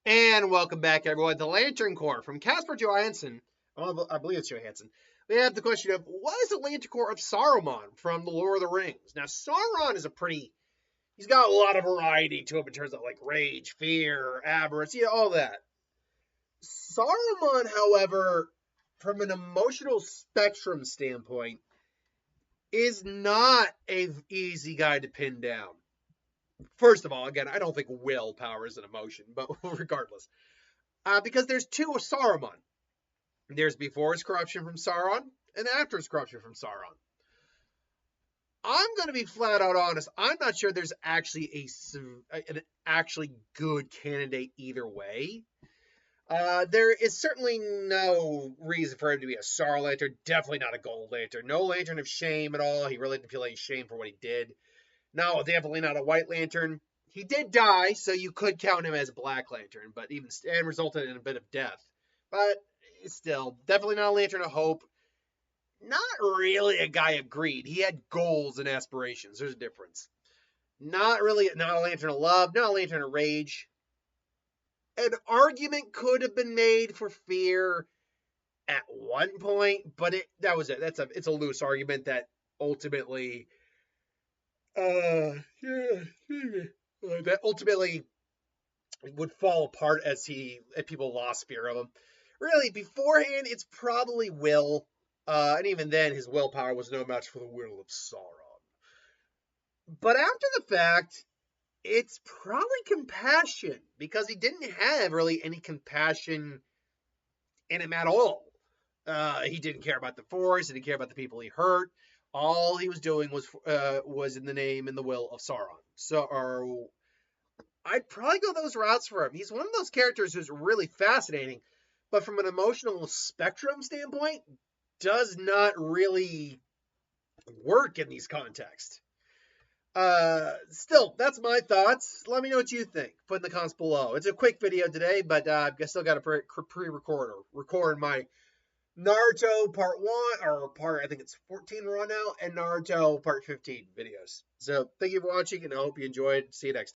And welcome back, everyone. The Lantern Corps from Casper Johansson. I believe it's Johansson. We have the question of what is the Lantern Corps of Saruman from the Lord of the Rings? Now, Sauron is he's got a lot of variety to him in terms of like rage, fear, avarice, all that. Saruman, however, from an emotional spectrum standpoint, is not an easy guy to pin down. First of all, again, I don't think willpower is an emotion, but regardless. Because there's two of Saruman. There's before his corruption from Sauron and after his corruption from Sauron. I'm going to be flat out honest. I'm not sure there's actually an actually good candidate either way. There is certainly no reason for him to be a Sauron Lantern. Definitely not a Gold Lantern. No Lantern of shame at all. He really didn't feel any shame for what he did. No, definitely not a White Lantern. He did die, so you could count him as a Black Lantern, but and resulted in a bit of death. But still, definitely not a Lantern of Hope. Not really a guy of greed. He had goals and aspirations. There's a difference. Not a Lantern of Love, not a Lantern of Rage. An argument could have been made for fear at one point, but that was it. It's a loose argument that ultimately that ultimately would fall apart as people lost fear of him. Really, beforehand, it's probably will, and even then, his willpower was no match for the will of Sauron. But after the fact, it's probably compassion, because he didn't have really any compassion in him at all. He didn't care about the Forest, he didn't care about the people he hurt. All he was doing was in the name and the will of Sauron. So I'd probably go those routes for him. He's one of those characters who's really fascinating, but from an emotional spectrum standpoint, does not really work in these contexts. Still, that's my thoughts. Let me know what you think. Put in the comments below. It's a quick video today, but I still got to record my Naruto part 1, or part, I think it's 14 we're on now, and Naruto part 15 videos. So thank you for watching, and I hope you enjoyed. See you next time.